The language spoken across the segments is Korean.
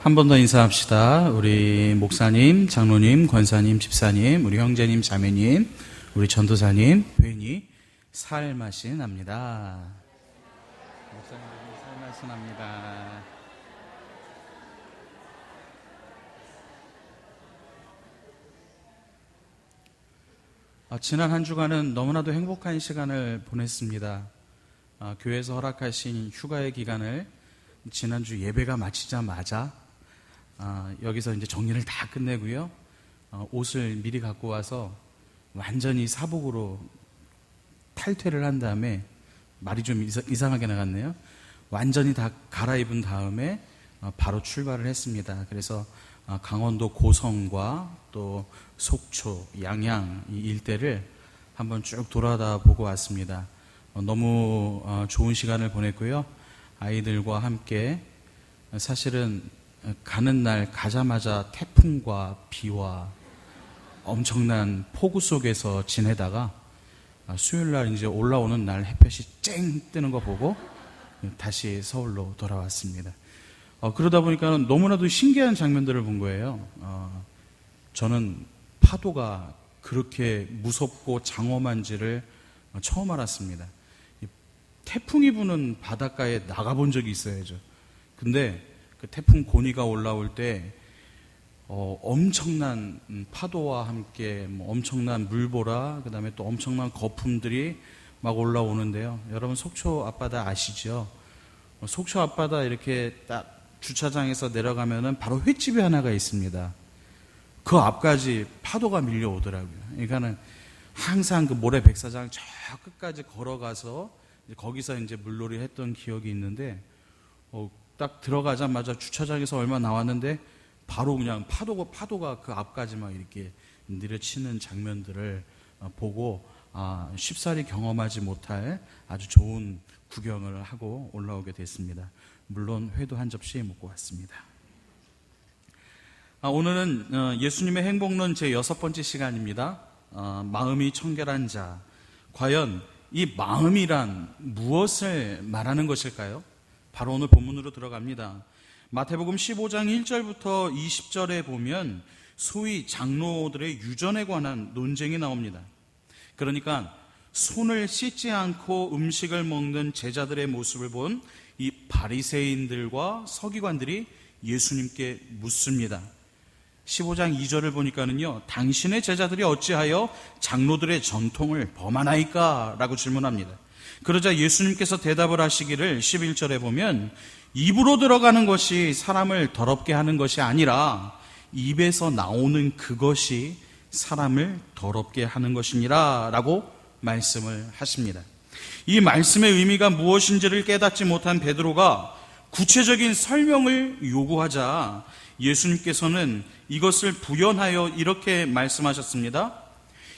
한 번 더 인사합시다. 우리 목사님, 장로님, 권사님, 집사님, 우리 형제님, 자매님, 우리 전도사님, 회원이 살맛이 납니다. 목사님들이 살맛이 납니다. 지난 한 주간은 너무나도 행복한 시간을 보냈습니다. 교회에서 허락하신 휴가의 기간을 지난주 예배가 마치자마자 여기서 이제 정리를 다 끝내고요. 옷을 미리 갖고 와서 완전히 사복으로 탈퇴를 한 다음에, 말이 좀 이상하게 나갔네요. 완전히 다 갈아입은 다음에 바로 출발을 했습니다. 그래서 강원도 고성과 또 속초, 양양 이 일대를 한번 쭉 돌아다 보고 왔습니다. 너무 좋은 시간을 보냈고요. 아이들과 함께 사실은 가는 날 가자마자 태풍과 비와 엄청난 폭우 속에서 지내다가 수요일 날 이제 올라오는 날 햇볕이 쨍 뜨는 거 보고 다시 서울로 돌아왔습니다. 그러다 보니까 너무나도 신기한 장면들을 본 거예요. 저는 파도가 그렇게 무섭고 장엄한지를 처음 알았습니다. 태풍이 부는 바닷가에 나가본 적이 있어야죠. 근데 그 태풍 고니가 올라올 때 엄청난 파도와 함께 엄청난 물보라, 그 다음에 또 엄청난 거품들이 막 올라오는데요. 여러분 속초 앞바다 아시죠? 속초 앞바다 이렇게 딱 주차장에서 내려가면은 바로 횟집이 하나가 있습니다. 그 앞까지 파도가 밀려오더라고요. 그러니까는 항상 그 모래 백사장 저 끝까지 걸어가서 거기서 이제 물놀이 했던 기억이 있는데, 딱 들어가자마자 주차장에서 얼마 나왔는데 바로 그냥 파도가 그 앞까지 막 이렇게 내려치는 장면들을 보고 쉽사리 경험하지 못할 아주 좋은 구경을 하고 올라오게 됐습니다. 물론 회도 한 접시 먹고 왔습니다. 오늘은 예수님의 행복론 제 6번째 시간입니다. 마음이 청결한 자. 과연 이 마음이란 무엇을 말하는 것일까요? 바로 오늘 본문으로 들어갑니다. 마태복음 15장 1절부터 20절에 보면 소위 장로들의 유전에 관한 논쟁이 나옵니다. 그러니까 손을 씻지 않고 음식을 먹는 제자들의 모습을 본 이 바리새인들과 서기관들이 예수님께 묻습니다. 15장 2절을 보니까는요, 당신의 제자들이 어찌하여 장로들의 전통을 범하나이까? 라고 질문합니다. 그러자 예수님께서 대답을 하시기를 11절에 보면 입으로 들어가는 것이 사람을 더럽게 하는 것이 아니라 입에서 나오는 그것이 사람을 더럽게 하는 것이니라 라고 말씀을 하십니다. 이 말씀의 의미가 무엇인지를 깨닫지 못한 베드로가 구체적인 설명을 요구하자 예수님께서는 이것을 부연하여 이렇게 말씀하셨습니다.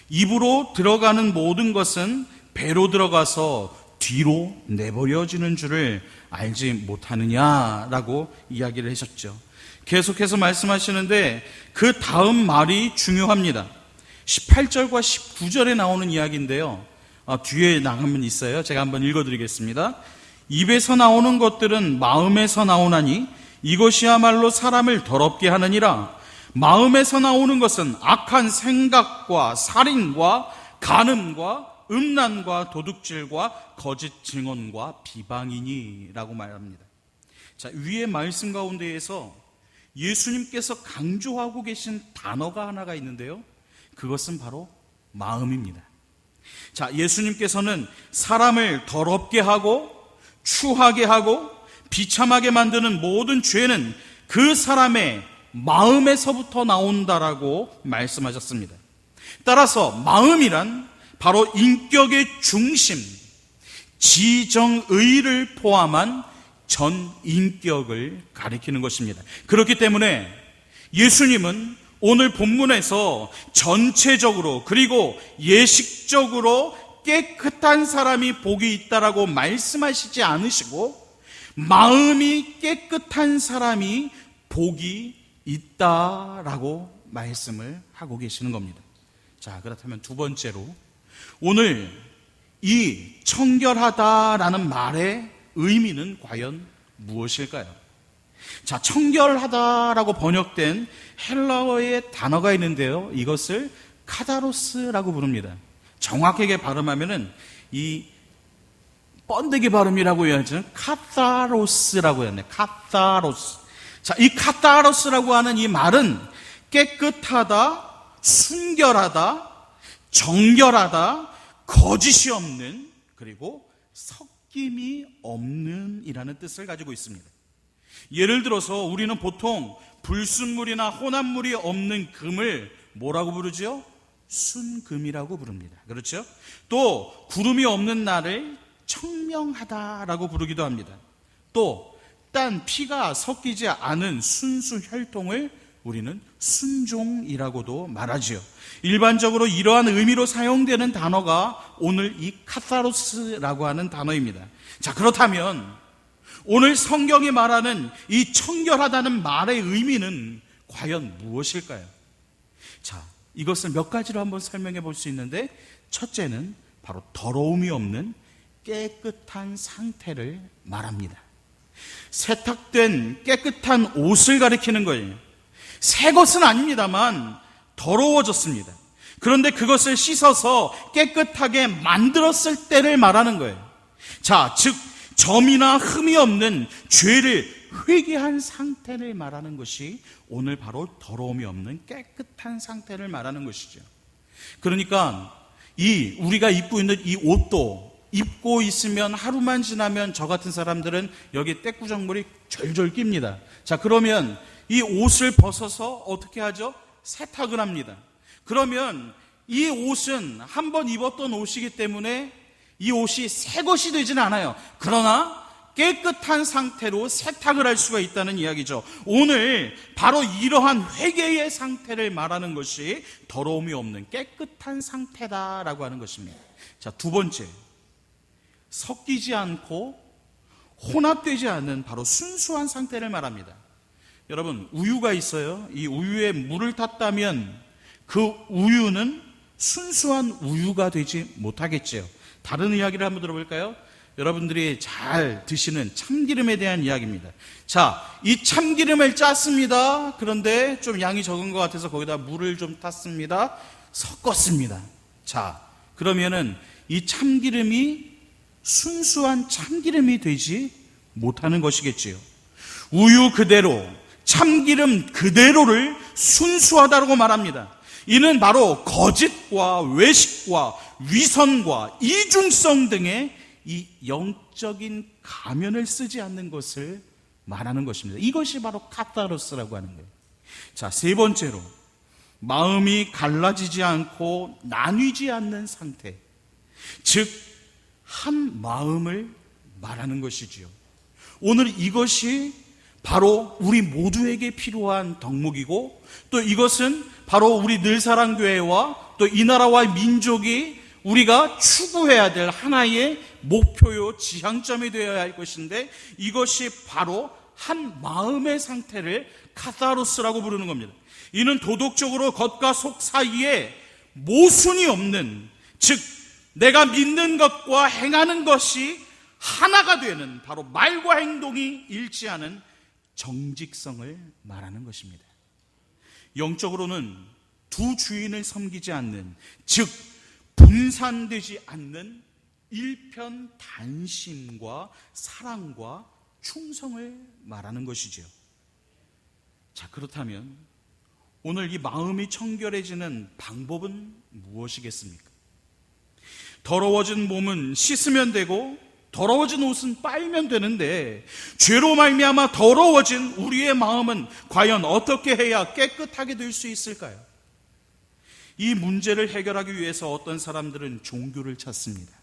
입으로 들어가는 모든 것은 배로 들어가서 뒤로 내버려지는 줄을 알지 못하느냐라고 이야기를 하셨죠. 계속해서 말씀하시는데 그 다음 말이 중요합니다. 18절과 19절에 나오는 이야기인데요. 뒤에 나가면 있어요. 제가 한번 읽어드리겠습니다. 입에서 나오는 것들은 마음에서 나오나니 이것이야말로 사람을 더럽게 하느니라. 마음에서 나오는 것은 악한 생각과 살인과 간음과 음란과 도둑질과 거짓 증언과 비방이니라고 말합니다. 자, 위의 말씀 가운데에서 예수님께서 강조하고 계신 단어가 하나가 있는데요. 그것은 바로 마음입니다. 자, 예수님께서는 사람을 더럽게 하고 추하게 하고 비참하게 만드는 모든 죄는 그 사람의 마음에서부터 나온다라고 말씀하셨습니다. 따라서 마음이란 바로 인격의 중심, 지정의를 포함한 전 인격을 가리키는 것입니다. 그렇기 때문에 예수님은 오늘 본문에서 전체적으로 그리고 예식적으로 깨끗한 사람이 복이 있다라고 말씀하시지 않으시고 마음이 깨끗한 사람이 복이 있다라고 말씀을 하고 계시는 겁니다. 자, 그렇다면 두 번째로 오늘 이 청결하다라는 말의 의미는 과연 무엇일까요? 자, 청결하다라고 번역된 헬라어의 단어가 있는데요. 이것을 카다로스라고 부릅니다. 정확하게 발음하면은 이 번데기 발음이라고 해야죠. 카타로스라고 해야 해요. 카타로스. 자, 이 카타로스라고 하는 이 말은 깨끗하다, 순결하다, 정결하다, 거짓이 없는, 그리고 섞임이 없는 이라는 뜻을 가지고 있습니다. 예를 들어서 우리는 보통 불순물이나 혼합물이 없는 금을 뭐라고 부르죠? 순금이라고 부릅니다. 그렇죠? 또 구름이 없는 날을 청명하다라고 부르기도 합니다. 또 딴 피가 섞이지 않은 순수 혈통을 우리는 순종이라고도 말하지요. 일반적으로 이러한 의미로 사용되는 단어가 오늘 이 카타로스라고 하는 단어입니다. 자, 그렇다면 오늘 성경이 말하는 이 청결하다는 말의 의미는 과연 무엇일까요? 자, 이것을 몇 가지로 한번 설명해 볼 수 있는데, 첫째는 바로 더러움이 없는 깨끗한 상태를 말합니다. 세탁된 깨끗한 옷을 가리키는 거예요. 새 것은 아닙니다만 더러워졌습니다. 그런데 그것을 씻어서 깨끗하게 만들었을 때를 말하는 거예요. 자, 즉 점이나 흠이 없는 죄를 회개한 상태를 말하는 것이 오늘 바로 더러움이 없는 깨끗한 상태를 말하는 것이죠. 그러니까 우리가 입고 있는 이 옷도 입고 있으면 하루만 지나면 저 같은 사람들은 여기 때꾸정물이 절절 낍니다. 자, 그러면 이 옷을 벗어서 어떻게 하죠? 세탁을 합니다. 그러면 이 옷은 한번 입었던 옷이기 때문에 이 옷이 새 것이 되지는 않아요. 그러나 깨끗한 상태로 세탁을 할 수가 있다는 이야기죠. 오늘 바로 이러한 회개의 상태를 말하는 것이 더러움이 없는 깨끗한 상태다라고 하는 것입니다. 자, 두 번째, 섞이지 않고 혼합되지 않는 바로 순수한 상태를 말합니다. 여러분, 우유가 있어요. 이 우유에 물을 탔다면 그 우유는 순수한 우유가 되지 못하겠지요. 다른 이야기를 한번 들어볼까요? 여러분들이 잘 드시는 참기름에 대한 이야기입니다. 자, 이 참기름을 짰습니다. 그런데 좀 양이 적은 것 같아서 거기다 물을 좀 탔습니다. 섞었습니다. 자, 그러면은 이 참기름이 순수한 참기름이 되지 못하는 것이겠지요. 우유 그대로, 참기름 그대로를 순수하다고 말합니다. 이는 바로 거짓과 외식과 위선과 이중성 등의 이 영적인 가면을 쓰지 않는 것을 말하는 것입니다. 이것이 바로 카타로스라고 하는 거예요. 자, 세 번째로, 마음이 갈라지지 않고 나뉘지 않는 상태, 즉 한 마음을 말하는 것이지요. 오늘 이것이 바로 우리 모두에게 필요한 덕목이고, 또 이것은 바로 우리 늘사랑교회와 또 이 나라와 민족이 우리가 추구해야 될 하나의 목표요 지향점이 되어야 할 것인데, 이것이 바로 한 마음의 상태를 카타로스라고 부르는 겁니다. 이는 도덕적으로 겉과 속 사이에 모순이 없는, 즉 내가 믿는 것과 행하는 것이 하나가 되는, 바로 말과 행동이 일치하는 정직성을 말하는 것입니다. 영적으로는 두 주인을 섬기지 않는, 즉 분산되지 않는 일편단심과 사랑과 충성을 말하는 것이죠. 자, 그렇다면 오늘 이 마음이 청결해지는 방법은 무엇이겠습니까? 더러워진 몸은 씻으면 되고 더러워진 옷은 빨면 되는데, 죄로 말미암아 더러워진 우리의 마음은 과연 어떻게 해야 깨끗하게 될 수 있을까요? 이 문제를 해결하기 위해서 어떤 사람들은 종교를 찾습니다.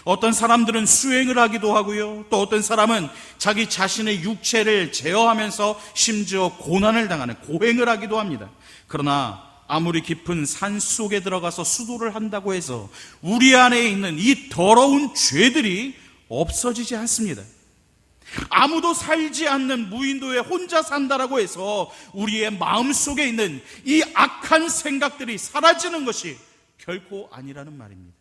어떤 사람들은 수행을 하기도 하고요, 또 어떤 사람은 자기 자신의 육체를 제어하면서 심지어 고난을 당하는 고행을 하기도 합니다. 그러나 아무리 깊은 산 속에 들어가서 수도를 한다고 해서 우리 안에 있는 이 더러운 죄들이 없어지지 않습니다. 아무도 살지 않는 무인도에 혼자 산다라고 해서 우리의 마음속에 있는 이 악한 생각들이 사라지는 것이 결코 아니라는 말입니다.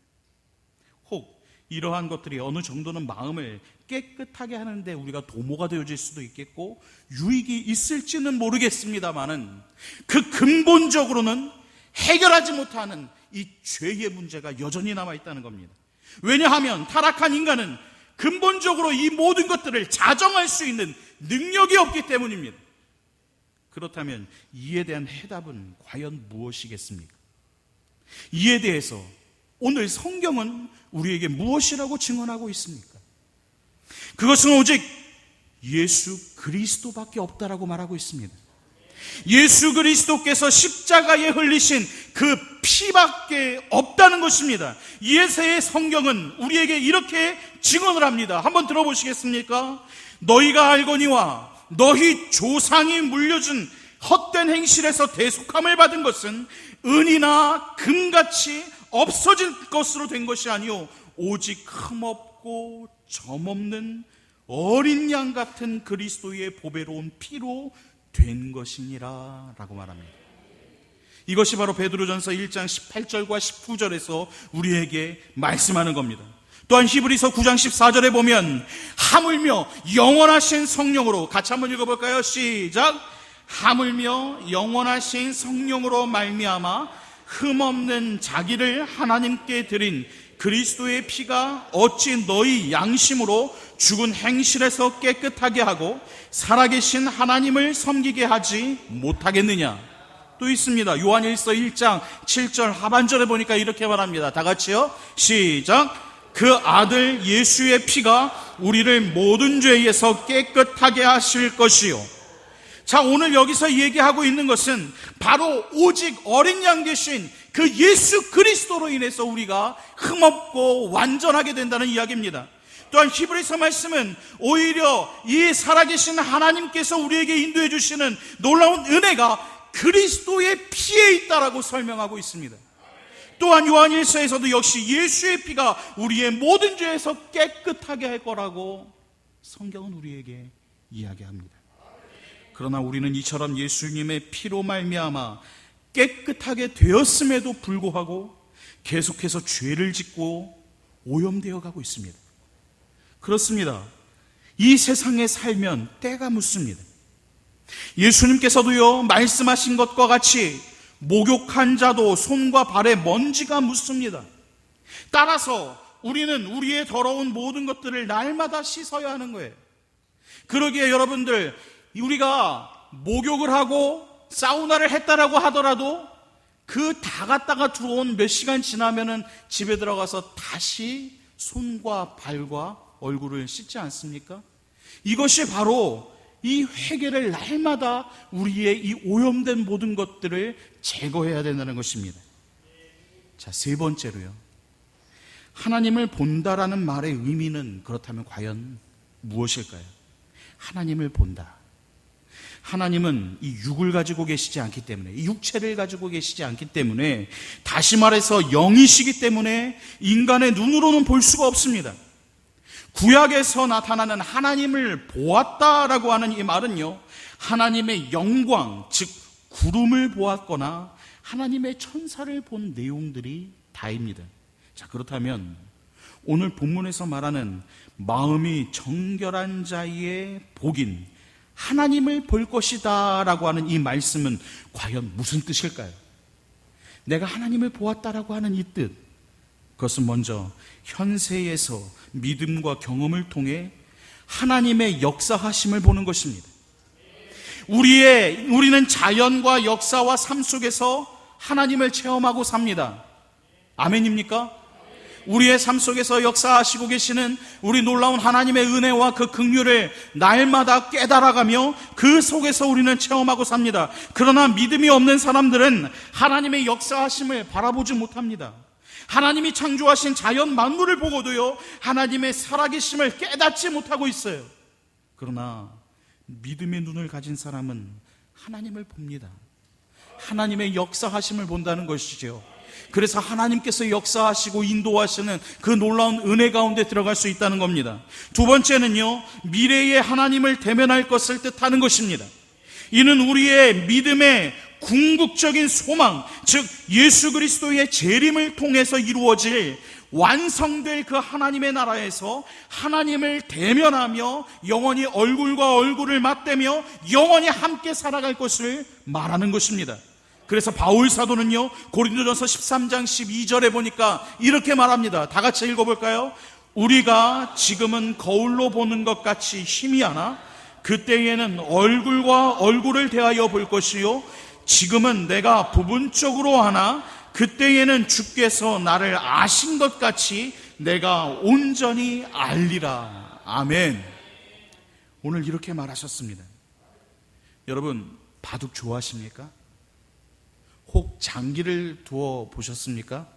혹 이러한 것들이 어느 정도는 마음을 깨끗하게 하는데 우리가 도모가 되어질 수도 있겠고 유익이 있을지는 모르겠습니다만은 그 근본적으로는 해결하지 못하는 이 죄의 문제가 여전히 남아있다는 겁니다. 왜냐하면 타락한 인간은 근본적으로 이 모든 것들을 자정할 수 있는 능력이 없기 때문입니다. 그렇다면 이에 대한 해답은 과연 무엇이겠습니까? 이에 대해서 오늘 성경은 우리에게 무엇이라고 증언하고 있습니까? 그것은 오직 예수 그리스도밖에 없다라고 말하고 있습니다. 예수 그리스도께서 십자가에 흘리신 그 피밖에 없다는 것입니다. 이에서의 성경은 우리에게 이렇게 증언을 합니다. 한번 들어보시겠습니까? 너희가 알거니와 너희 조상이 물려준 헛된 행실에서 대속함을 받은 것은 은이나 금같이 없어질 것으로 된 것이 아니요 오직 흠없고 점없는 어린 양 같은 그리스도의 보배로운 피로 된 것이니라 라고 말합니다. 이것이 바로 베드로전서 1장 18절과 19절에서 우리에게 말씀하는 겁니다. 또한 히브리서 9장 14절에 보면 하물며 영원하신 성령으로, 같이 한번 읽어볼까요? 시작. 하물며 영원하신 성령으로 말미암아 흠없는 자기를 하나님께 드린 그리스도의 피가 어찌 너희 양심으로 죽은 행실에서 깨끗하게 하고 살아계신 하나님을 섬기게 하지 못하겠느냐. 또 있습니다. 요한일서 1장 7절 하반절에 보니까 이렇게 말합니다. 다 같이요. 시작. 그 아들 예수의 피가 우리를 모든 죄에서 깨끗하게 하실 것이요. 자, 오늘 여기서 얘기하고 있는 것은 바로 오직 어린 양 되신 그 예수 그리스도로 인해서 우리가 흠없고 완전하게 된다는 이야기입니다. 또한 히브리서 말씀은 오히려 이 살아계신 하나님께서 우리에게 인도해 주시는 놀라운 은혜가 그리스도의 피에 있다라고 설명하고 있습니다. 또한 요한일서에서도 역시 예수의 피가 우리의 모든 죄에서 깨끗하게 할 거라고 성경은 우리에게 이야기합니다. 그러나 우리는 이처럼 예수님의 피로 말미암아 깨끗하게 되었음에도 불구하고 계속해서 죄를 짓고 오염되어 가고 있습니다. 그렇습니다. 이 세상에 살면 때가 묻습니다. 예수님께서도요, 말씀하신 것과 같이 목욕한 자도 손과 발에 먼지가 묻습니다. 따라서 우리는 우리의 더러운 모든 것들을 날마다 씻어야 하는 거예요. 그러기에 여러분들, 우리가 목욕을 하고 사우나를 했다라고 하더라도 그 다 갔다가 들어온 몇 시간 지나면은 집에 들어가서 다시 손과 발과 얼굴을 씻지 않습니까? 이것이 바로 이 회개를 날마다 우리의 이 오염된 모든 것들을 제거해야 된다는 것입니다. 자, 세 번째로요. 하나님을 본다라는 말의 의미는 그렇다면 과연 무엇일까요? 하나님을 본다. 하나님은 이 육을 가지고 계시지 않기 때문에, 이 육체를 가지고 계시지 않기 때문에, 다시 말해서 영이시기 때문에 인간의 눈으로는 볼 수가 없습니다. 구약에서 나타나는 하나님을 보았다라고 하는 이 말은요, 하나님의 영광, 즉 구름을 보았거나 하나님의 천사를 본 내용들이 다입니다. 자, 그렇다면 오늘 본문에서 말하는 마음이 정결한 자의 복인 하나님을 볼 것이다 라고 하는 이 말씀은 과연 무슨 뜻일까요? 내가 하나님을 보았다라고 하는 이 뜻, 그것은 먼저 현세에서 믿음과 경험을 통해 하나님의 역사하심을 보는 것입니다. 우리는 자연과 역사와 삶 속에서 하나님을 체험하고 삽니다. 아멘입니까? 우리의 삶 속에서 역사하시고 계시는 우리 놀라운 하나님의 은혜와 그 긍휼을 날마다 깨달아가며 그 속에서 우리는 체험하고 삽니다. 그러나 믿음이 없는 사람들은 하나님의 역사하심을 바라보지 못합니다. 하나님이 창조하신 자연 만물을 보고도요, 하나님의 살아계심을 깨닫지 못하고 있어요. 그러나 믿음의 눈을 가진 사람은 하나님을 봅니다. 하나님의 역사하심을 본다는 것이죠. 그래서 하나님께서 역사하시고 인도하시는 그 놀라운 은혜 가운데 들어갈 수 있다는 겁니다. 두 번째는요, 미래의 하나님을 대면할 것을 뜻하는 것입니다. 이는 우리의 믿음의 궁극적인 소망, 즉 예수 그리스도의 재림을 통해서 이루어질 완성될 그 하나님의 나라에서 하나님을 대면하며 영원히 얼굴과 얼굴을 맞대며 영원히 함께 살아갈 것을 말하는 것입니다. 그래서 바울 사도는요, 고린도전서 13장 12절에 보니까 이렇게 말합니다. 다 같이 읽어볼까요? 우리가 지금은 거울로 보는 것 같이 희미하나 그때에는 얼굴과 얼굴을 대하여 볼 것이요, 지금은 내가 부분적으로 하나 그때에는 주께서 나를 아신 것 같이 내가 온전히 알리라. 아멘. 오늘 이렇게 말하셨습니다. 여러분, 바둑 좋아하십니까? 혹 장기를 두어 보셨습니까?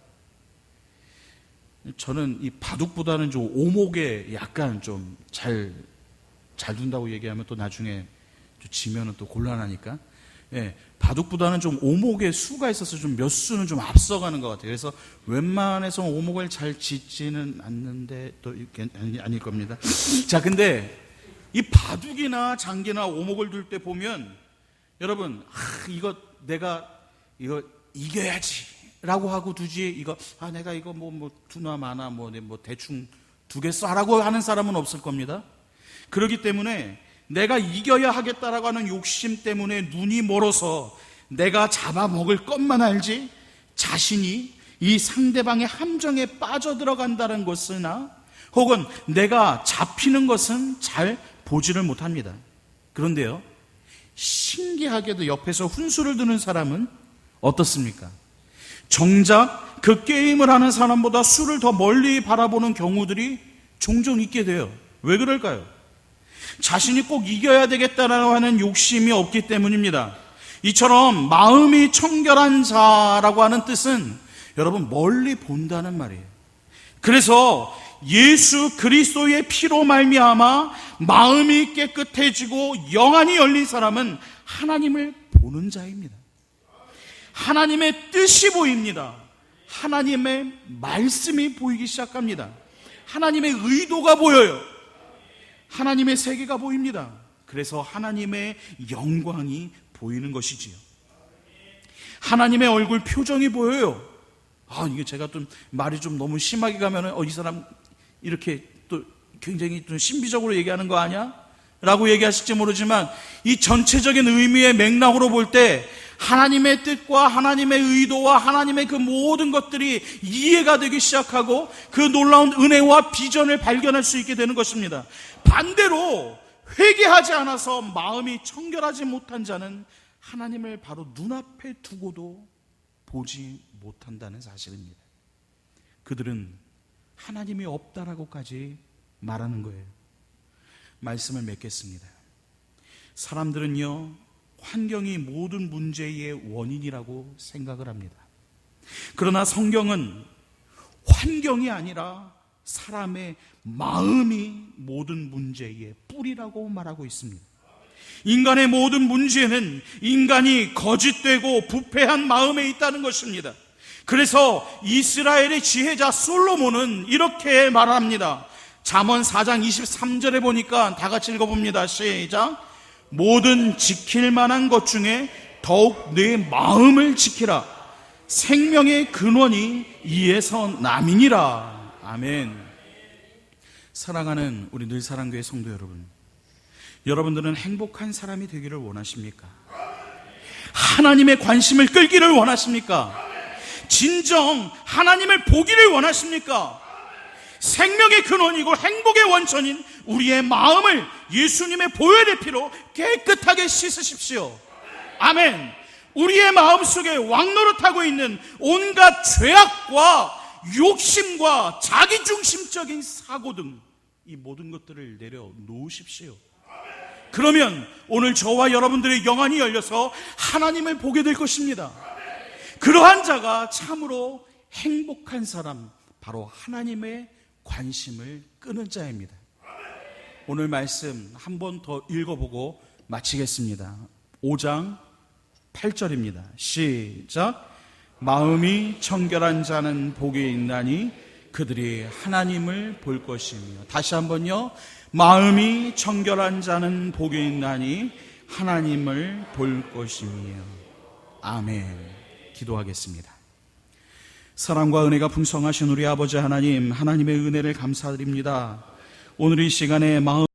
저는 이 바둑보다는 좀 오목에 약간 좀 잘 둔다고 얘기하면 또 나중에 지면은 또 곤란하니까, 예, 바둑보다는 좀 오목의 수가 있어서 좀 몇 수는 좀 앞서가는 것 같아요. 그래서 웬만해서 오목을 잘 짓지는 않는데 또 아닐 겁니다. 자, 근데 이 바둑이나 장기나 오목을 둘 때 보면 여러분, 이거 내가 이거 이겨야지 라고 하고 두지, 이거 내가 이거 뭐 두나 마나 뭐 대충 두겠어 라고 하는 사람은 없을 겁니다. 그렇기 때문에 내가 이겨야 하겠다라고 하는 욕심 때문에 눈이 멀어서 내가 잡아먹을 것만 알지 자신이 이 상대방의 함정에 빠져들어간다는 것이나 혹은 내가 잡히는 것은 잘 보지를 못합니다. 그런데요, 신기하게도 옆에서 훈수를 두는 사람은 어떻습니까? 정작 그 게임을 하는 사람보다 수를 더 멀리 바라보는 경우들이 종종 있게 돼요. 왜 그럴까요? 자신이 꼭 이겨야 되겠다라고 하는 욕심이 없기 때문입니다. 이처럼 마음이 청결한 자라고 하는 뜻은 여러분 멀리 본다는 말이에요. 그래서 예수 그리스도의 피로 말미암아 마음이 깨끗해지고 영안이 열린 사람은 하나님을 보는 자입니다. 하나님의 뜻이 보입니다. 하나님의 말씀이 보이기 시작합니다. 하나님의 의도가 보여요. 하나님의 세계가 보입니다. 그래서 하나님의 영광이 보이는 것이지요. 하나님의 얼굴 표정이 보여요. 이게 제가 좀 말이 좀 너무 심하게 가면은 이 사람 이렇게 또 굉장히 좀 신비적으로 얘기하는 거 아니야? 라고 얘기하실지 모르지만 이 전체적인 의미의 맥락으로 볼 때 하나님의 뜻과 하나님의 의도와 하나님의 그 모든 것들이 이해가 되기 시작하고 그 놀라운 은혜와 비전을 발견할 수 있게 되는 것입니다. 반대로 회개하지 않아서 마음이 청결하지 못한 자는 하나님을 바로 눈앞에 두고도 보지 못한다는 사실입니다. 그들은 하나님이 없다라고까지 말하는 거예요. 말씀을 맺겠습니다. 사람들은요, 환경이 모든 문제의 원인이라고 생각을 합니다. 그러나 성경은 환경이 아니라 사람의 마음이 모든 문제의 뿌리라고 말하고 있습니다. 인간의 모든 문제는 인간이 거짓되고 부패한 마음에 있다는 것입니다. 그래서 이스라엘의 지혜자 솔로몬은 이렇게 말합니다. 잠언 4장 23절에 보니까 다 같이 읽어봅니다. 시작. 모든 지킬 만한 것 중에 더욱 내 마음을 지키라. 생명의 근원이 이에서 남이니라. 아멘. 사랑하는 우리 늘사랑교회 성도 여러분, 여러분들은 행복한 사람이 되기를 원하십니까? 하나님의 관심을 끌기를 원하십니까? 진정 하나님을 보기를 원하십니까? 생명의 근원이고 행복의 원천인 우리의 마음을 예수님의 보혈의 피로 깨끗하게 씻으십시오. 아멘. 우리의 마음속에 왕노릇하고 있는 온갖 죄악과 욕심과 자기중심적인 사고 등 이 모든 것들을 내려놓으십시오. 그러면 오늘 저와 여러분들의 영안이 열려서 하나님을 보게 될 것입니다. 그러한 자가 참으로 행복한 사람, 바로 하나님의 관심을 끄는 자입니다. 오늘 말씀 한 번 더 읽어보고 마치겠습니다. 5장 8절입니다. 시작. 마음이 청결한 자는 복이 있나니 그들이 하나님을 볼 것이며. 다시 한번요. 마음이 청결한 자는 복이 있나니 하나님을 볼 것이며. 아멘. 기도하겠습니다. 사랑과 은혜가 풍성하신 우리 아버지 하나님, 하나님의 은혜를 감사드립니다. 오늘 이 시간에 마음